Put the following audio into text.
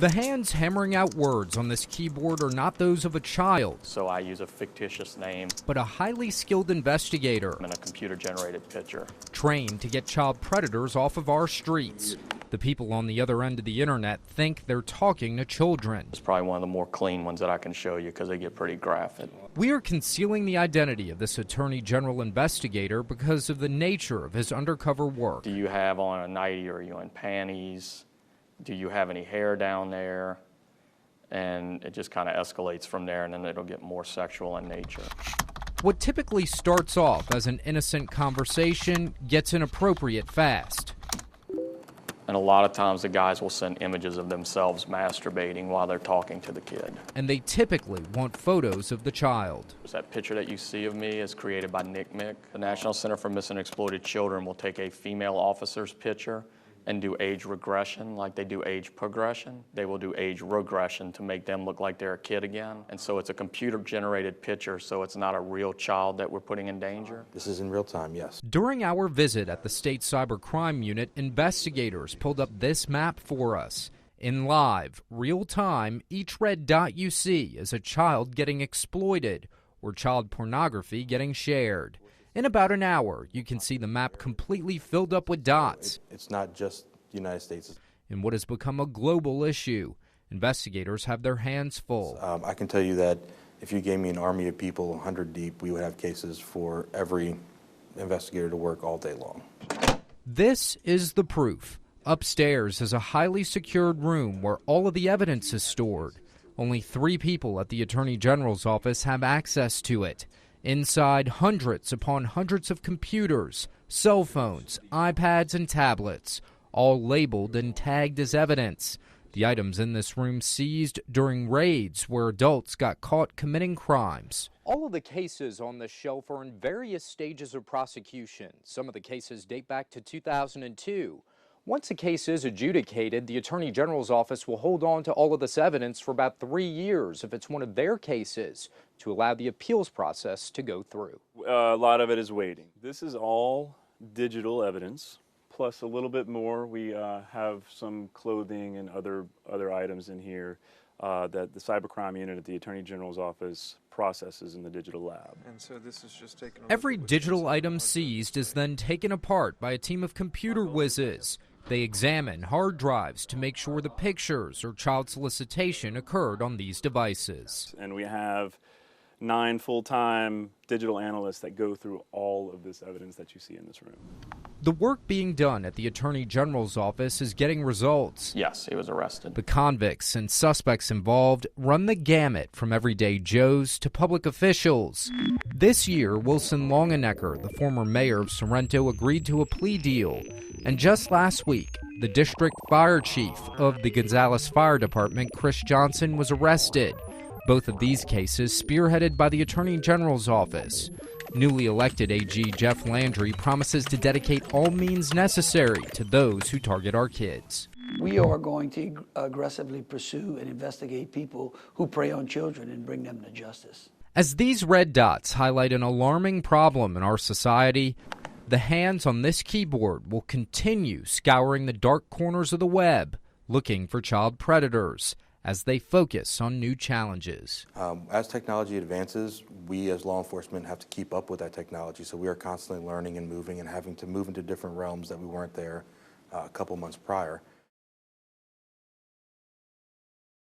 The hands hammering out words on this keyboard are not those of a child, So I use a fictitious name but a highly skilled investigator and a computer-generated picture. trained to get child predators off of our streets. The people on the other end of the internet think they're talking to children. It's probably one of the more clean ones that I can show you because they get pretty graphic. We are concealing the identity of this Attorney General investigator because of the nature of his undercover work. Do you have on a nightie, or are you in panties? Do you have any hair down there? And it just kind of escalates from there, and then it'll get more sexual in nature. What typically starts off as an innocent conversation gets inappropriate fast. And a lot of times the guys will send images of themselves masturbating while they're talking to the kid. And they typically want photos of the child. That picture that you see of me is created by Nick Mick. The National Center for Missing and Exploited Children will take a female officer's picture and do age regression like they do age progression. They will do age regression to make them look like they're a kid again. And so it's a computer-generated picture, so it's not a real child that we're putting in danger. This is in real time, yes. During our visit at the State Cybercrime Unit, investigators pulled up this map for us. In live, real time, each red dot you see is a child getting exploited or child pornography getting shared. In about an hour, you can see the map completely filled up with dots. It's not just the United States. In what has become a global issue, investigators have their hands full. I can tell you that if you gave me an army of people 100 deep, we would have cases for every investigator to work all day long. This is the proof. Upstairs is a highly secured room where all of the evidence is stored. Only 3 people at the Attorney General's office have access to it. Inside, hundreds upon hundreds of computers, cell phones, iPads, and tablets, all labeled and tagged as evidence. The items in this room seized during raids where adults got caught committing crimes. All of the cases on this shelf are in various stages of prosecution. Some of the cases date back to 2002. Once a case is adjudicated, the Attorney General's office will hold on to all of this evidence for about 3 years if it's one of their cases to allow the appeals process to go through. A lot of it is waiting. This is all digital evidence, plus a little bit more. We have some clothing and other items in here that the Cybercrime Unit at the Attorney General's office processes in the digital lab. And so this is just taken. Every digital item seized is then taken apart by a team of computer whizzes. They examine hard drives to make sure the pictures or child solicitation occurred on these devices. And we have 9 full-time digital analysts that go through all of this evidence that you see in this room. The work being done at the Attorney General's office is getting results. Yes, he was arrested. The convicts and suspects involved run the gamut from everyday Joes to public officials. This year, Wilson Longenecker, the former mayor of Sorrento, agreed to a plea deal. And just last week, the district fire chief of the Gonzales Fire Department, Chris Johnson, was arrested. Both of these cases spearheaded by the Attorney General's office. Newly elected AG Jeff Landry promises to dedicate all means necessary to those who target our kids. We are going to aggressively pursue and investigate people who prey on children and bring them to justice. As these red dots highlight an alarming problem in our society, the hands on this keyboard will continue scouring the dark corners of the web, looking for child predators as they focus on new challenges. As technology advances, we as law enforcement have to keep up with that technology, so we are constantly learning and moving and having to move into different realms that we weren't there a couple months prior.